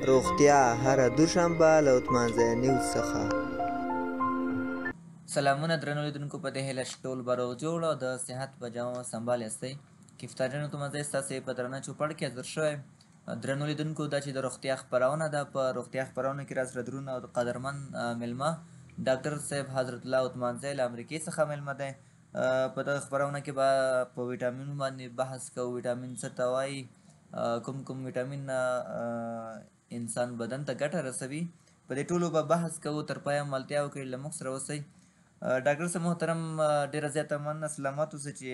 روغتیا هره دوشنبه له اتمانځای نیوز څخه. سلامونه درنو لیدونکو، په دې هیله چې ټول به روغ جوړ او د صحت په جامه سمبال یاستئ. کفتاریانو ته مزه ستاسې په درنه چوپړ کې حاضر شوی. درنو لیدونکو، دا چې د روغتیا خپرونه ده، په روغتیا خپرونه کې راز درون او قدرمن میلمه ډاکټر صاحب حضرت الله اتمانځی له امریکې څخه میلمه دی. په دغه خپرونه کې به په ویټامینونو باندې بحث کوو. ویټامین څه ته وایي، کوم کوم ویټامین انسان بدن ته ګټه رسوي، په دې ټولو به بحث کوو. تر پایه ملتیا وکړئ، له موږ سره اوسئ. ډاکټر صاحب محترم، ډېره زیاته مننه، سلامات اوسئ چې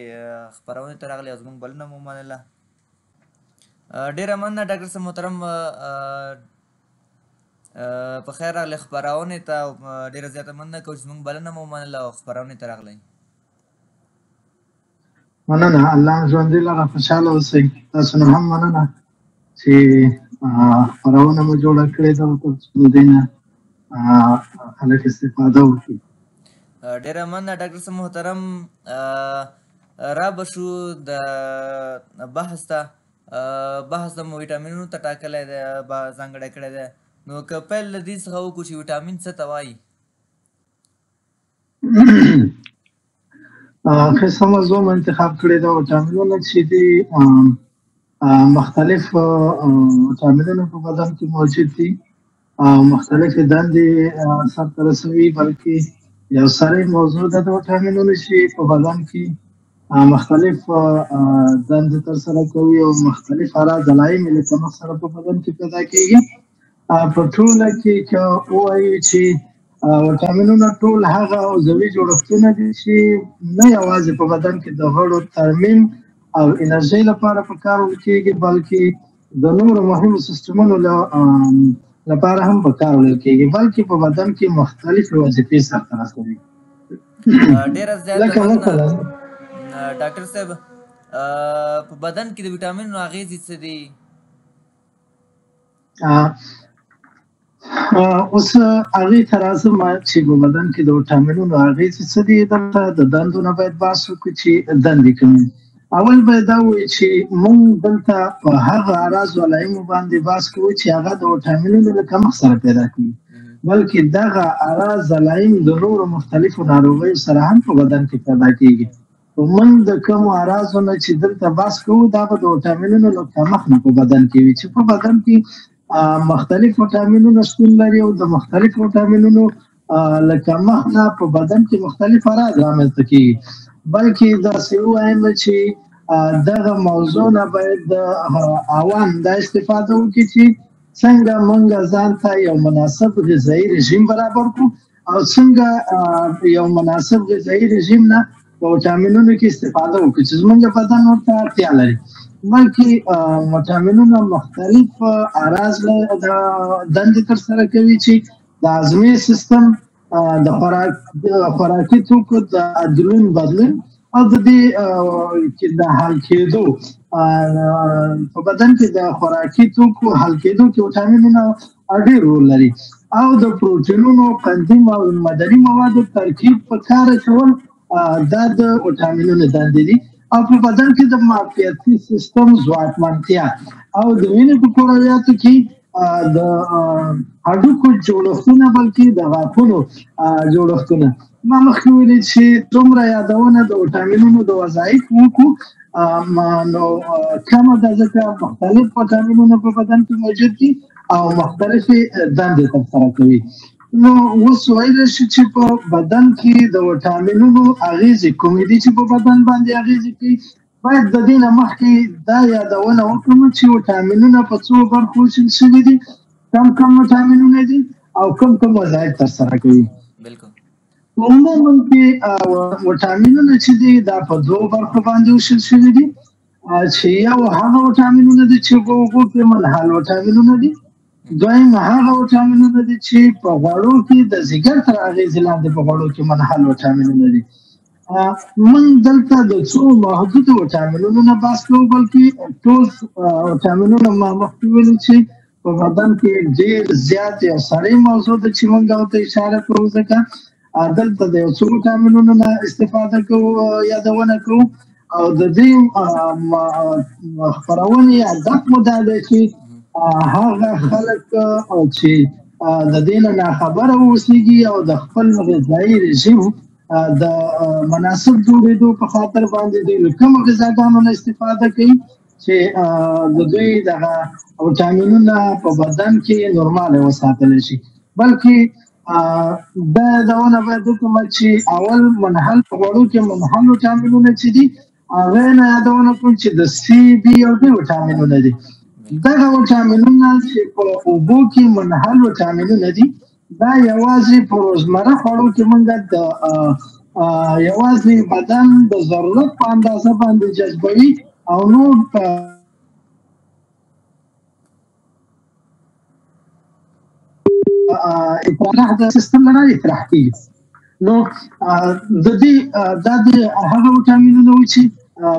خپرونې ته راغلئ او زموږ بلنه مو ومنله. ډېره مننه ډاکټر صاحب محترم، په خیر راغلئ خپرونې ته. ډېره زیاته مننه کوو چې زموږ بلنه مو ومنله او خپرونې ته راغلئ. مننه، الله ژوندي لره، خوشحاله اوسئ. تاسو نه هم مننه چې خپرونه مو جوړه کړې ده، تر څو د دې نه خلک استفاده وکړي. ډېره مننه ډاکټر صاحب محترم. را به شو د بحث ته. بحث د مو ویټامینونو ته ټاکلی دی، ځانګړی کړی دی. نو که پیل له دې څخه وکړو چې ویټامین څه ته وایي؟ ښه موضوع مو انتخاب کړې ده. ویټامینونه چې دي، مختلف ویټامینونه په بدن کې موجود دي او مختلفې دندې سرته رسوي، بلکې یو سړی موضوع ده د ویټامینونو چې په بدن کې مختلف دندې ترسره کوي او مختلف اعراض علایم یې له کمښت سره په بدن کې پیدا کېږي. په ټوله کې که ووایو چې ویټامینونه ټول هغه عضوي جوړښتونه دي چې نه یوازې په بدن کې د غړو ترمیم او انرژۍ لپاره په کار وړل کېږي، بلکې د نورو مهمو سیستمونو لپاره هم په کار وړل کېږي، بلکې په بدن کې مختلفې وظیفې سرته رسوي. ډېره زیاته مننه ډاکټر صاحب. په بدن کې د ویټامینونو اغېزې څه دي؟ اوس هغې ته راځم چې په بدن کې د ویټامینونو اغېزې څه دي. دلته د دندو نه باید بحث وکړو چې دندې کومې. اول باید دا ووایو چې موږ دلته په هغه اعراضو علایمو باندې بحث کوو چې هغه د ویټامینونو له کمښت سره پیدا کېږي، بلکې دغه اعراض علایم د نورو مختلفو ناروغیو سره هم په بدن کې پیدا کېږي. موږ د کومو اعراضو نه چې دلته بحث کوو، دا به د ویټامینونو له کمښت نه په بدن کې وي، چې په بدن کې مختلف ویټامینونه شتون لري او د مختلفو ویټامینونو له کمښت نه په بدن کې مختلف اعراض رامنځته کېږي. بلکې داسې ووایم چې دغه موضوع نه باید د عوام دا استفاده وکړي چې څنګه موږ ځان ته یو مناسب غذایي رژیم برابر کړو او څنګه یو مناسب غذایي رژیم نه په ویټامینونو کې استفاده وکړو چې زموږ بدن ورته اړتیا لري. بلکې ویټامینونه مختلف اعراض دندې ترسره کوي چې د هاضمې سیستم، د خوراکي توکو د عدلون بدلون او د دې د حل کېدو په بدن کې د خوراکي توکو حل کېدو کې ویټامینونه ډېر رول لري او د پروټینونو، قندي او معدني موادو ترکیب په کار اچول دا د ویټامینونو دندې دي. او په بدن کې د معافیتي سیستم ځواکمنتیا او د وینې په کرویاتو کې د هډوکو جوړښتونه، بلکې د غاښونو جوړښتونه. ما مخکې ویلي چې څومره یادونه د ویټامینونو د وظایف وکړو، نو کمه ده، ځکه مختلف ویټامینونه په بدن کې موجود دي او مختلفې دندې ترسره کوي. نو اوس ویلی شو چې په بدن کې د ویټامینونو اغېزې کومې دي چې په بدن باندې اغېزې کوي. باید د دې نه مخکې دا یادونه وکړو چې ویټامینونه په څو برخو ویشل شوي دي، کم ویټامینونه دي او کم وظایف ترسره کوي. عموما کې ویټامینونه چې دي دا په دوو برخو باندې ویشل شوي دي، چې یو هغه ویټامینونه دي چې په اوبو کې منحل ویټامینونه دي، دویم هغه ویټامینونه دي چې په غوړو کې د ځیګر تر اغېزې لاندې په غوړو کې منحل ویټامینونه دي. موږ دلته د څو محدودو ویټامینونو نه بحث کوو، بلکې ټول ویټامینونه ما مخکې ویلي چې په بدن کې ډېر زیات یو سړی موضوع ده چې موږ ورته اشاره کوو، ځکه دلته د یو څو ویټامینونو نه استفاده کوو، یادونه کوو او د دې خپرونې هدف مو دا دی چې هغه خلک چې د دې نه ناخبره اوسېږي او د خپل غذایي رژیم د مناسب جوړېدو په خاطر باندې دوی له کومو غذاګانو نه استفاده کوي چې د دوی دغه وټامینونه په بدن کې نورماله وساتلی شي. بلکې دا یادونه باید وکړم چې اول منحل په غوړو کې منحل وټامینونه چې دي هغه نه یادونه کوم چې د سی بي او ډي وټامینونه دي. دغه وټامینونه چې په اوبو کې منحل وټامینونه دي دا یوازې په روزمره خوړو کې موږ د یوازې بدن د ضرورت په اندازه باندې جذبوي او نور اطراح د سیستم نه اطراح کیږي. نو د دې هغه وټامینونه چې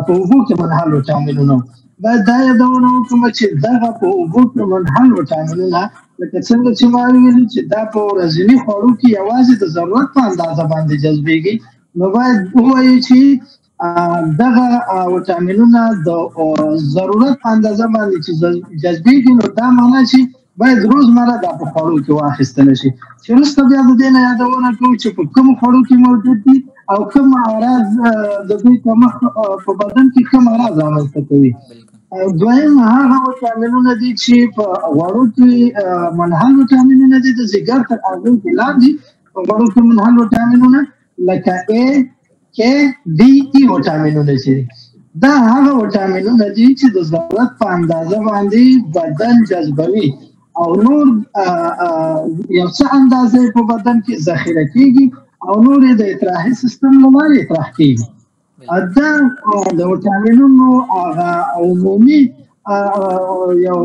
په اوبو کې منحل وټامینونه باید دا یادونه وکړم چې دغه په اوبو کې منحل وټامینونه لکه څنګه چې ما ویلي چې دا په ورځني خوړو کې یوازې د ضرورت په اندازه باندې جذبېږي. نو باید ووایو چې دغه وټامینونه د ضرورت په اندازه باندې چې جذبېږي نو دا معنا چې باید روزمره دا په خوړو کې واخیستل شي. چې وروسته بیا د دې نه یادونه کوو چې په کومو خوړو کې موجود دي او کوم اعراض د دوی کمښت په بدن کې کوم اعراض رامنځته کوي. دویم هغه وټامینونه دي چې په غوړو کې منحل وټامینونه دي د ځیګر تر اغېز لاندې په غوړو کې منحل وټامینونه لکه A, K, D, E وټامینونه چې دي دا هغه وټامینونه دي چې د ضرورت په اندازه باندې بدن جذبوي او نور یو څه اندازې په بدن کې ذخیره کیږي او نور د اطراحي سیستم له لارې اطراح کیږي. دا د وټامینونو هغه عمومي یو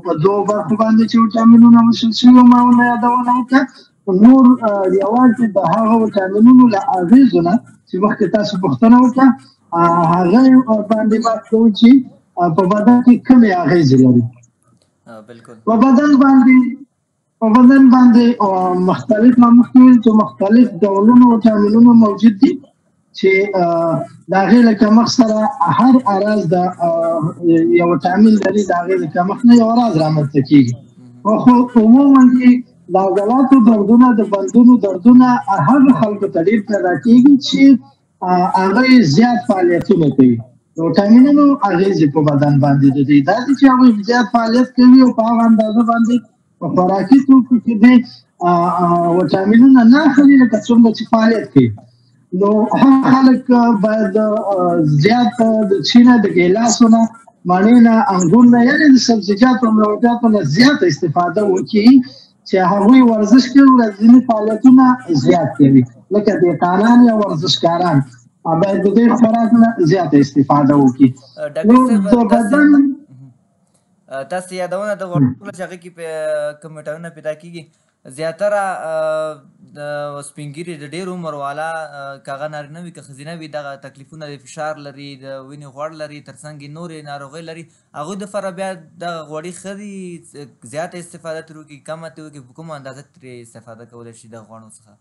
په دوه برخو باندې چې وټامینونه وشل شوي ما ونه یادونه وکړه. نور یوازې د هغه وټامینونو له اغېزو نه چې مخکې تاسو پوښتنه وکړه هغه باندې بحث کوو چې په بدن کې کومې اغېزې لري. په بدن باندې مختلف مختلف ډولونه وټامینونه موجود دي چې د هغې له کمښت سره هر اراز د یو وټامین لري د هغې له کمښت نه یو اراز رامنځته کېږي. خو عموما کې د عضلاتو دردونه د بندونو دردونه هغه خلکو ته ډېر پیدا کېږي چې هغه زیات فعالیتونه کوي. د وټامینونو اغېزې په بدن باندې د دې دا دي چې هغوی زیات فعالیت کوي او په هغه اندازه باندې په خوراکي توکو کې د وټامینونه نه اخلي لکه څومره چې فعالیت کوي. نو هغه خلک باید زیات د چي نه د ګیلاسو نه مڼې نه انګور نه یعنې د سبزیجاتو او میوه‌جاتو نه زیاته استفاده وکړي چې هغوی ورزش کوي ورځني فعالیتونه زیات کوي لکه دهقانان یا ورزشکاران باید د دې خوراک نه زیاته استفاده وکړي. تاسو یادونه د غوړو چې هغې کې کوم ویټامینونه پیدا کېږي زیاتره سپین ږیري د ډېر عمر والا که هغه نارینه وي که ښځینه وي دغه تکلیفونه د فشار لري د وینې غوړ لري تر څنګ یې نورې ناروغۍ لري هغوی دپاره بیا دغه غوړي ښه دي زیاته استفاده ترې وکړي کمه ترې وکړي په کومه اندازه ترې استفاده کولی شي د غوړو څخه؟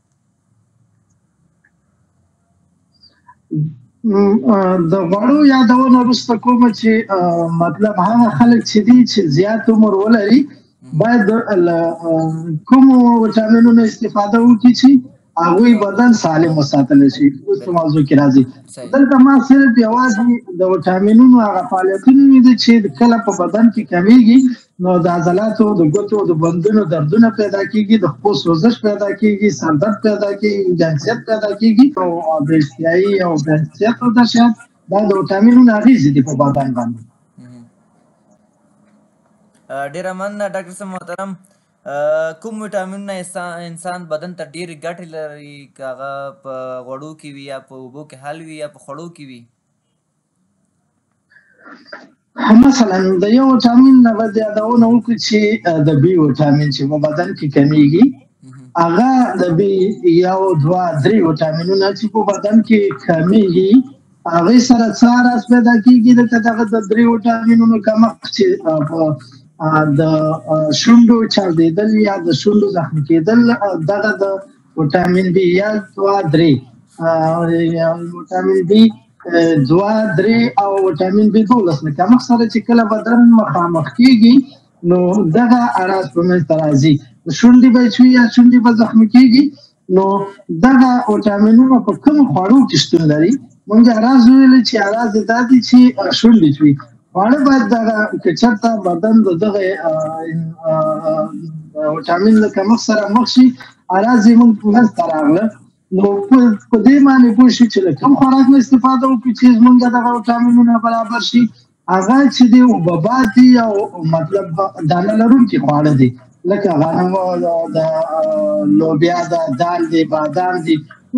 د غوړو یادونه وروسته کومه چې مطلب هغه خلک چې دي چې زیات عمر ولري باید کومو وټامینونو استفاده وکړي چې هغوی بدن سالم وساتلی شي. اوس په موضوع کې راځي دلته ما صرف یوازې د وټامینونو هغه فعالیتونه دي چې کله په بدن کې کمیږي نو د عضلاتو د ګوتو د بندونو دردونه پیدا کېږي د خپو سوزش پیدا کېږي سر درد پیدا کېږي جنسیت پیدا کېږي او د اشتهایي او جنسیت او دا شیان دا د وټامینونو اغېزې دي په بدن باندې. ډېره مننه ډاکټر صاحب محترم. کوم وټامینونه انسان بدن ته ډېرې ګټې لري که هغه په غوړو کې وي یا په اوبو کې حل وي یا په خوړو کې وي؟ مثلا د یو وټامین نه باید یادونه وکړو چې د بي وټامین چې په بدن کې کمیږي هغه د بي یو دوه درې وټامینونه چې په بدن کې کمیږي هغې سره څه اراز پیدا کېږي لکه دغه د درې وټامینونو کمښت چې د شونډو چاودېدل یا د شونډو زخمي کېدل دغه د وټامین بي یا دوه درې وټامین بي دوه درې او وټامین بي 12 نه کمښت سره چې کله بدن مخامخ کېږي نو دغه اراز په منځ راځي شونډې به چوي یا شونډې به زخمي کیږي نو دغه وټامینونه په کوم خوړو کې شتون لري مونږ اراز ویل چې اراز دا دي چې شونډې چوي خواړه باید دغه که چېرته بدن د دغه وټامین له کمښت سره مخ شي اراز یې مونږ منځته راغله نو په دې باندې پوه شو چې له کوم خوراک نه استفاده وکړو چې زمونږ دغه وټامینونه برابر شي هغه چې دی حبوبات دي او مطلب دانه لرونکي خواړه دي لکه غنم د لوبیا د دال دي بادام دي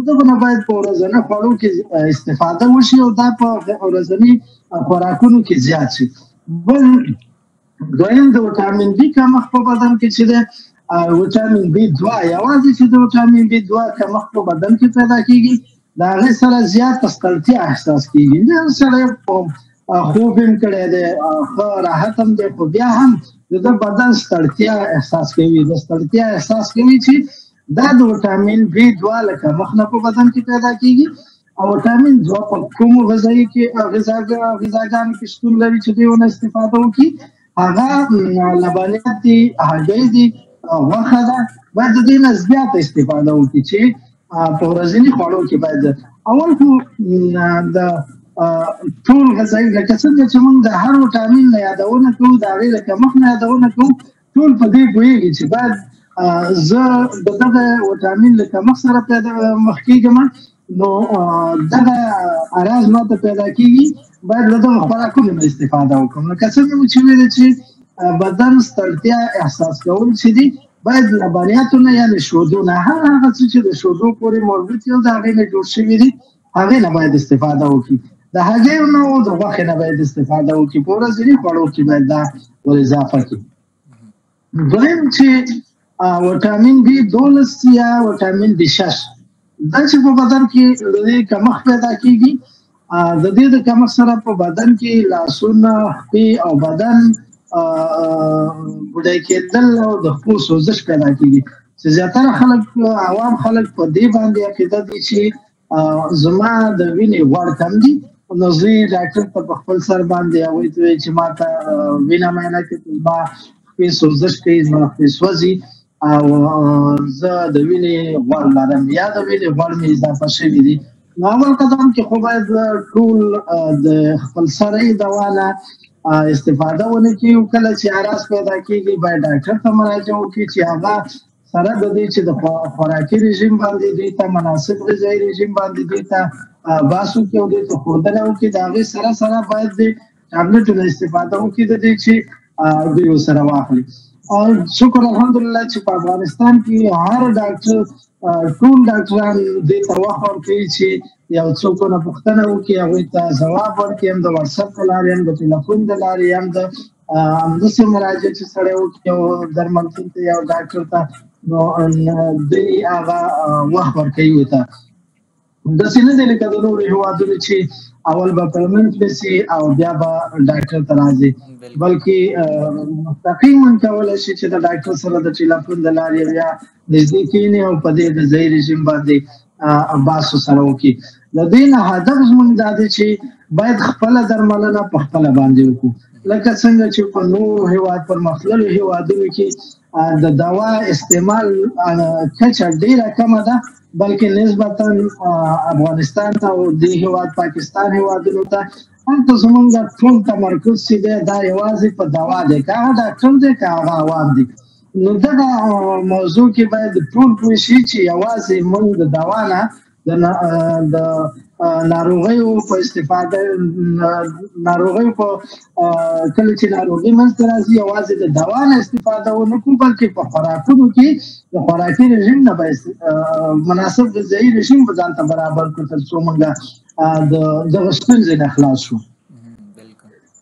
دغه نه باید په ورځني خوړو کې استفاده وشي او دا په ورځني خوراکونو کې زیات شي بل دویم د وټامین بي کمښت په بدن کې چې دی وټامین بي 2 یوازې چې د وټامین بي 2 کمښت په بدن کې پیدا کیږي د هغې سره زیات ستړیا احساس کیږي د سړی خوب هم کړی دی ښه راحت هم دی خو بیا هم د بدن ستړیا احساس کوي د ستړیا احساس کوي چې دا د وټامین بي 2 له کمښت نه په بدن کې پیدا کیږي او وټامین 2 په کومو غذایي کې غذاګانو کې شتون لري چې دوی ونه استفاده وکړي هغه لبنیات دي هګۍ دي غوښه ده باید د دې نه زیاته استفاده وکړي چې په ورځني خوړو کې باید اول خو د ټول غذایي لکه څنګه چې موږ د هر وټامین نه یادونه کوو د هغې له کمښت نه یادونه کوو ټول په دې پوهېږي چې باید زه د دغه وټامین له کمښت سره پیدا مخ کېږم نو دغه اراز ماته پیدا کیږي باید له دغه خوراکونو نه استفاده وکړم لکه څنګه مو چې ویلې چې بدن ستړیا احساس کول چې دي باید لبنیاتو نه یعنې شودو نه هغه څه چې د شودو پورې مربوط یو د هغې نه جوړ شوي دي هغې نه باید استفاده وکړي د هګیو نه او د غوښې نه باید استفاده وکړي په ورځني خوړو کې باید دا ور اضافه کړي دویم چې وټامین بي 12 یا وټامین بي 6 دا چې په بدن کې د دې کمښت پیدا کیږي د دې د کمښت سره په بدن کې لاسونه خپې او بدن بډای کېدل او د خپو سوزش پیدا کیږي چې زیاتره خلک عوام خلک په دې باندې عقیده دي چې زما د وینې غوړ کم دي نو زه ډاکټر ته په خپل سر باندې هغوی ته وایي چې ما ته وینه معاینه کړي ما خپې سوزش کوي زما خپې سوځي او زه د وینې غوړ لرم یا د وینې غوړ مې اضافه شوي دي نو اول قدم کې خو باید ټول د خپل سري دوا نه استفاده ونه کړي کله چې اراز پیدا کېږي باید ډاکټر ته مراجعه وکړي چې هغه سره د دې چې د خوراکي رژیم باندې دوی ته مناسب غذایي رژیم باندې دوی ته باسو کې او دوی ته ښودنه وکړي د هغې سره سره باید د ټابلېټو نه استفاده وکړي د دې چې دوی ورسره واخلي شکر الحمدلله چې په افغانستان کې هر ډاکټر ټول ډاکټران دې ته وخت ورکوي چې یو څوک نه پوښتنه وکړي هغوی ته ځواب ورکړي هم د واتساپ له لارې هم د ټلیفون د لارې هم د همداسې مراجعه چې سړی وکړي یو درملتون ته یا ډاکټر ته نو دوی هغه وخت ورکوي ورته داسې نه دی لکه د نورو هېوادونو چې اول به پیمنټ وسي او بیا به ډاکټر ته راځي بلکې مستقیما کولی شي چې د ډاکټر سره د ټلیفون د لارې یا نږدې کښېني او په دې غذایي رژیم باندې بحث ورسره وکړي د دې نه هدف زموږ دا دی چې باید خپله درملنه په خپله باندې وکړو لکه څنګه چې په نورو هېواد پرمختللو هېوادونو کې د دوا استعمال کچه ډېره کمه ده بلکې نسبتا افغانستان ته او دې هېواد پاکستان هېوادونو ته هلته زموږ ټول تمرکز چې دی دا یوازې په دوا دی که هغه ډاکټر دی که هغه عوام دي نو دغه موضوع کې باید ټول پوه شي چې یوازې موږ د دوا نه د ناروغیو په استفاده ناروغیو په کله چې ناروغي منځته راځي یوازې د دوا نه استفاده ونه کړو بلکې په خوراکونو کې د خوراکي رژیم نه باید مناسب غذایي رژیم به ځان ته برابر کړو تر څو موږ د دغه ستونزې نه خلاص شو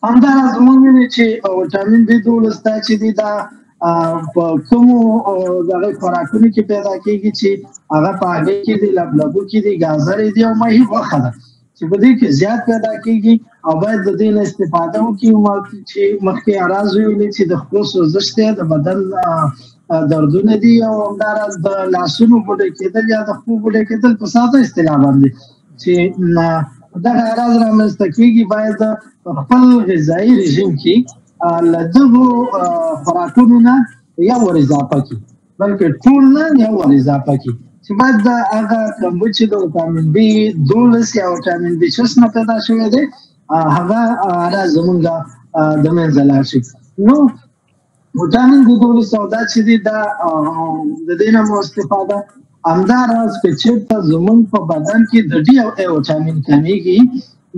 همداراز موږ وینو چې وټامین بي 12 دا چې دی دا په کومو دغه خوراکونو کې پیدا کېږي چې هغه په هګۍ کې دي لبلبو کې دي ګازرې دي او ماهي غوښه ده چې په دې کې زیات پیدا کېږي او باید د دې نه استفاده وکړو چې مخکې اراز ویلې چې د خپو سوزش دی د بدن دردونه دي او همداراز د لاسونو بوډۍ کېدل یا د خپو بوډۍ کېدل په ساده اصطلاح باندې چې دغه اراز رامنځته کېږي باید په خپل غذایي رژیم کې له دغو خوراکونو نه یو ور اضافه کړي، بلکې ټول نه یو ور اضافه کړي چې باید د هغه کمبود چې د ویټامین بي 12 یا ویټامین بي 6 نه پیدا شوی دی هغه را زمونږ د منځه لاړ شي. نو ویټامین بي 12 او دا چې دی دا د دې نه مو استفاده همداراز که چېرته زمونږ په بدن کې د ډي او اے ویټامین کمیږي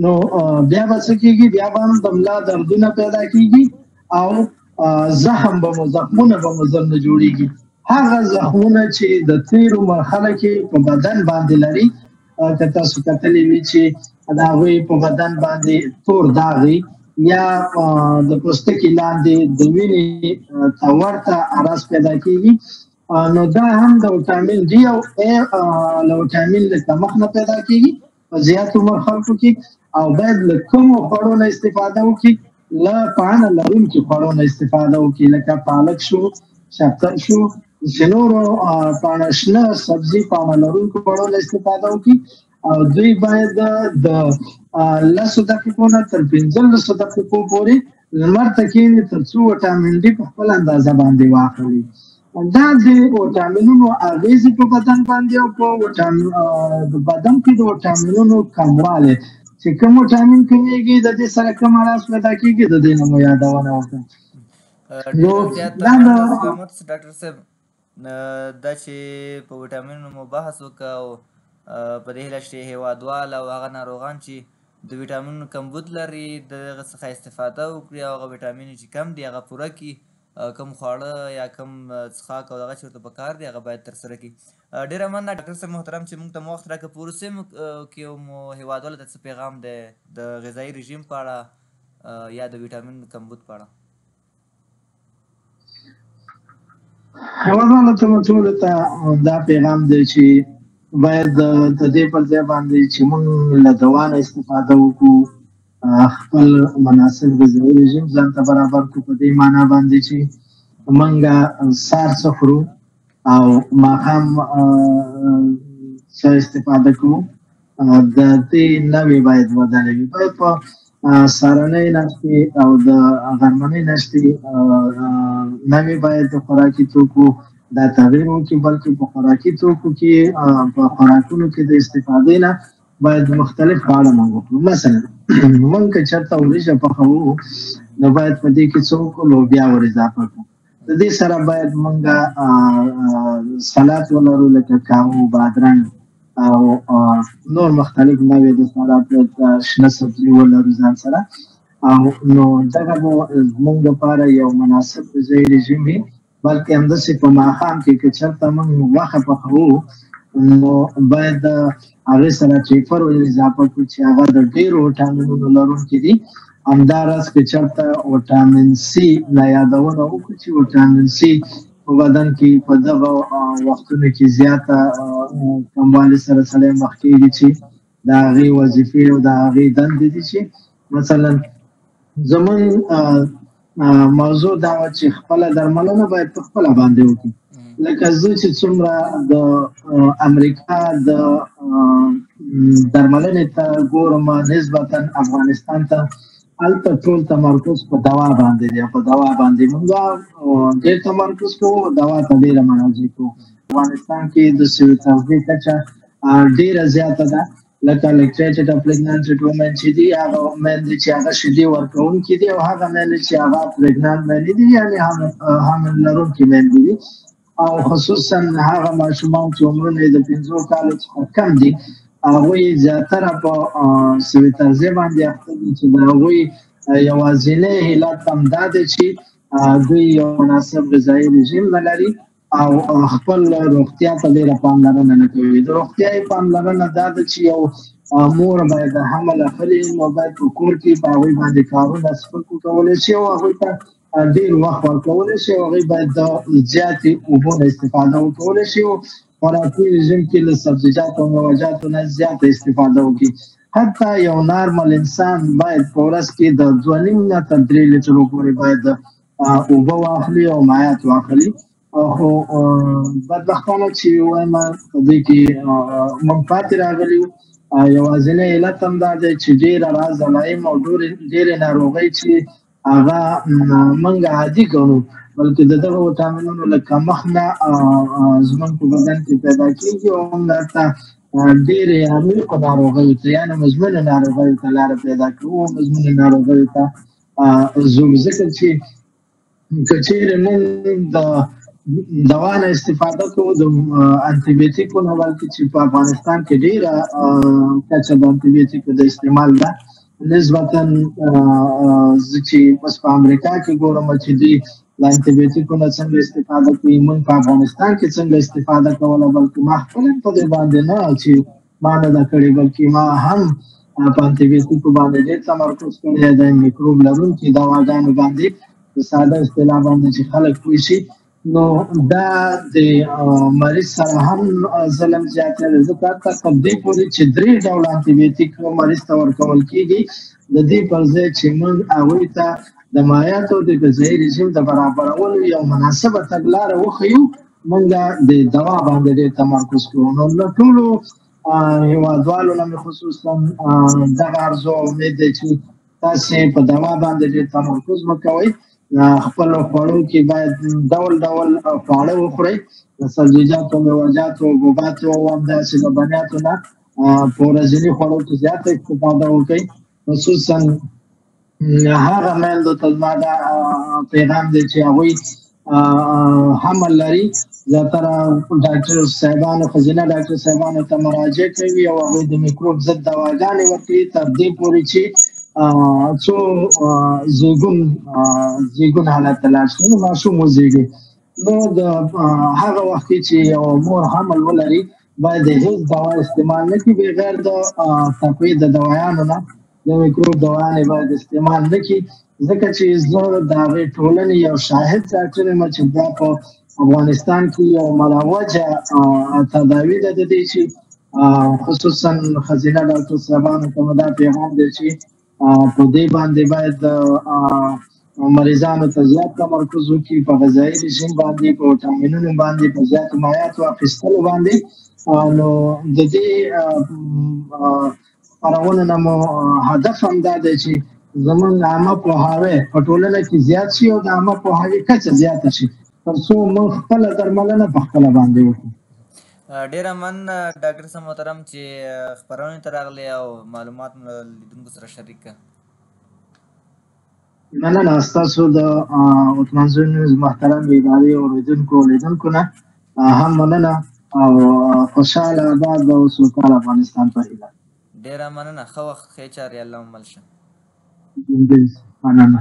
نو بیا به څه کېږي، بیا به هم د ملا دردونه پیدا کېږي او زخمونه به مو ژر نه جوړېږي. هغه زخمونه چې د تیرو مرحله کې په بدن باندې لري، که تاسو کتلي وي چې د هغوی په بدن باندې تور داغ یا د پوستکي لاندې د وینې ته ورته عرض پیدا کېږي، نو دا هم د ویټامین ډي او اے له ویټامین له کمښت نه پیدا کېږي په زیات عمر خلکو کې. او باید له کومو خوړو نه استفاده وکړي، له پاڼه لرونکي خوړو نه استفاده وکړي، لکه پالک شو، شفتل شو، چې نورو پاڼه شنه سبزي پاڼه لرونکو خوړو نه استفاده وکړي. او دوی باید د 10 دقیقو نه تر 15 دقیقو پورې لمر ته کښېني تر څو ویټامین ډي په خپل اندازه باندې واخلي. دا د ویټامینونو اغېزې په بدن باندې او په بدن کې د ویټامینونو کموالی چې کوم ویټامین کمیږي د دې سره کوم اړخ پیدا کېږي د دې نه مو یادونه وکړه. ډاکټر صاحب دا چې په ویټامینونو مو بحث وکړه او په دې هیله چې هېوادوال او هغه ناروغان چې د ویټامینونو کمبود لري د هغه څخه استفاده وکړي او هغه ویټامین چې کم دي هغه پوره کړي، کم خواړه یا کم څښاک او دغه چې ورته پکار دي هغه باید ترسره کړي. ډېره مننه ډاکټر صاحب محترم چې موږ ته مو وخت راکړه. په وروستیو کې مو هېوادوالو ته څه پیغام دی د غذایي رژیم په اړه یا د ویټامین کمبود په اړه؟ هېوادوالو ته مو ټولو ته دا پیغام دی چې باید د دې پر ځای باندې چې موږ له دوا نه استفاده وکړو، خپل مناسب غذایي رژیم ځان ته برابر کړو په دې معنا باندې چې موږ سهار څه خورو او ماښام څه استفاده کوو، د دې نوې باید بدله وي. باید په سهارنۍ ناشتې او د غرمنۍ ناشتې نوې باید د خوراکي توکو دا تغییر وکړي، بلکې په خوراکي توکو کې په خوراکونو کې د استفادې نه باید مختلف خواړه موږ وخورو. مثلا موږ که چېرته وریجه پخوو نو باید په دې کې څه وکړو، لوبیا ور اضافه کړو. د دې سره باید موږ سلاد ولرو لکه کاهو، بادرنګ او نور مختلف نوې د سلاد شنه سبزي ولرو ځان سره. او نو دغه به زموږ لپاره یو مناسب غذایي رژیم وي. بلکې همداسې په ماښام کې که چېرته موږ غوښه پخوو نو باید د هغې سره چیفر ور اضافه کړو چې هغه د ډېرو ویټامینونو لرونکي دي. همداراز که چېرته ویټامین سي نه یادونه وکړو چې ویټامین سي په بدن کې په دغه وختونو کې زیاته کموالي سره سړی مخ کېږي چې د هغې وظیفې او د هغې دندې دي چې مثلا زموږ موضوع دا وه چې خپله درملنه باید په خپله باندې وکړو. لکه زه چې څومره د امریکا د درملنې ته ګورم نسبتا افغانستان ته، هلته ټول تمرکز په دوا باندې دی. په دوا باندې موږ ډېر تمرکز کوو، دوا ته ډېره مراجعه کوو. افغانستان کې د سوي تغذیې کچه ډېره زیاته ده. لکه lactated or pregnant women چې دي، هغه میندې چې هغه شیدې ورکوونکي دي او هغه میندې چې هغه pregnant میندې دي، یعنې حامل لرونکي میندې دي. او خصوصا هغه ماشومان چې عمرونه یې د 5 کالو څخه کم دي، هغوی زیاتره په سوي تغذیې باندې اخته دي چې د هغوی یوازینی علت هم دا دی چې دوی یو مناسب غذایي رژیم نه لري او خپل روغتیا ته ډېره پاملرنه نه کوي. د روغتیایي پاملرنه دا ده چې یو مور باید د حمل اخلي نو باید په کور کې په هغوی باندې کارونه سپک وکولی شي او هغوی ته ډېر وخت ورکولی شي او هغوی باید د زیاتې اوبو نه استفاده وکولی شي او خوراکي رژیم کې له سبزیجاتو او میوه‌جاتو نه زیاته استفاده وکړي. حتی یو نارمل انسان باید په ورځ کې د 2.5 نه تر 3 لیټرو پورې باید اوبه واخلي او مایعات واخلي. خو بدبختانه چې وایم په دې کې موږ پاتې راغلي یو. یوازینی علت هم دا دی چې ډېره راز علایم او ډېرې ناروغۍ چې هغه موږ عادي ګڼو، بلکې د دغه وټامینونو له کمښت نه زموږ په بدن کې پیدا کېږي او موږ ورته ډېرې عمیقو ناروغیو ته یعنې مزمنو ناروغیو ته لاره پیدا کوو، مزمنو ناروغیو ته ځو. ځکه چې که چیرې موږ د دوا نه استفاده کوو، د انټي بیوټیکو نه، بلکې چې په افغانستان کې ډېره کچه د انټي بیوټیکو د استعمال ده نسبتا زه چې بس په امریکا کې ګورم چې دوی له انټي بیوټیکو نه څنګه استفاده کوي، موږ په افغانستان کې څنګه استفاده کوله. بلکې ما خپله په دې باندې نه چې ما نه ده کړې، بلکې ما هم په انټي بیوټیکو باندې ډېر تمرکز کړی دی، میکروب لرونکي دواګانو باندې په ساده اصطلاح باندې چې خلک پوه شي. نو دا د مریض سره هم ظلم زیاتوي، ځکه تر دې پورې چې 3 ډوله انټي بیوټیک مریض ته ورکول کېږي، د دې پر ځای چې موږ هغوی ته د مایعاتو د غذایي رژیم د برابرولو یو مناسبه تګلاره وښیو، موږ د دوا باندې ډېر تمرکز کوو. نو له ټولو هېوادوالو نه مې خصوصا دغه عرض او امید دی چې تاسې په دوا باندې ډېر تمرکز وکوئ. خپل خوړو کې باید ډول ډول خواړه وخورئ، د سبزیجاتو، میوه‌جاتو، حبوباتو او همداسې لبنیاتو نه په ورځني خوړو کې زیاته استفاده وکړئ. خصوصا هغه میندو ته زما دا پیغام دی چې هغوی حمل لري، زیاتره ډاکټر صاحبانو، ښځینه ډاکټر صاحبانو ته مراجعه کوي او هغوی د میکروب ضد دواګانې ورکوي تر دې پورې چې څو زیږون حالت ته لاړ شي، نو ماشوم وزېږي. نو د هغه وخت کې چې یو مور حمل ولري باید هیڅ دوا استعمال نه کړي بغیر د تقویې د دوايانو نه، د میکروب دوايانې باید استعمال نه کړي. ځکه چې زه د هغې ټولنې یو شاهد ډاکټر یم چې دا په افغانستان کې یو مروجه تداوي ده د دې، چې خصوصا ښځینه ډاکټر صاحبانو ته مې دا پیغام دی چې په دې باندې باید مریضانو ته زیات تمرکز وکړي، په غذایي رژیم باندې، په وټامینونو باندې، په زیاتو مایعاتو اخیستلو باندې. نو د دې خپرونو نه مو هدف همدا دی چې زموږ عامه پوهاوی په ټولنه کې زیات شي او د عامه پوهاوي کچه زیاته شي، تر څو موږ خپله درملنه په خپله باندې وکړو. ډېره مننه ډاکټر صاحب محترم چې خپرونې ته راغلې او معلومات مو له لیدونکو سره شریک کړه. مننه ستاسو د عثمانزو نیوز محترم ادارې اورېدونکو او لیدونکو نه هم مننه او خوشحاله آباد او سوکاله افغانستان په هیله. ډېره مننه، ښه وخت، ښې چارې، الله مو مل شه. مننه.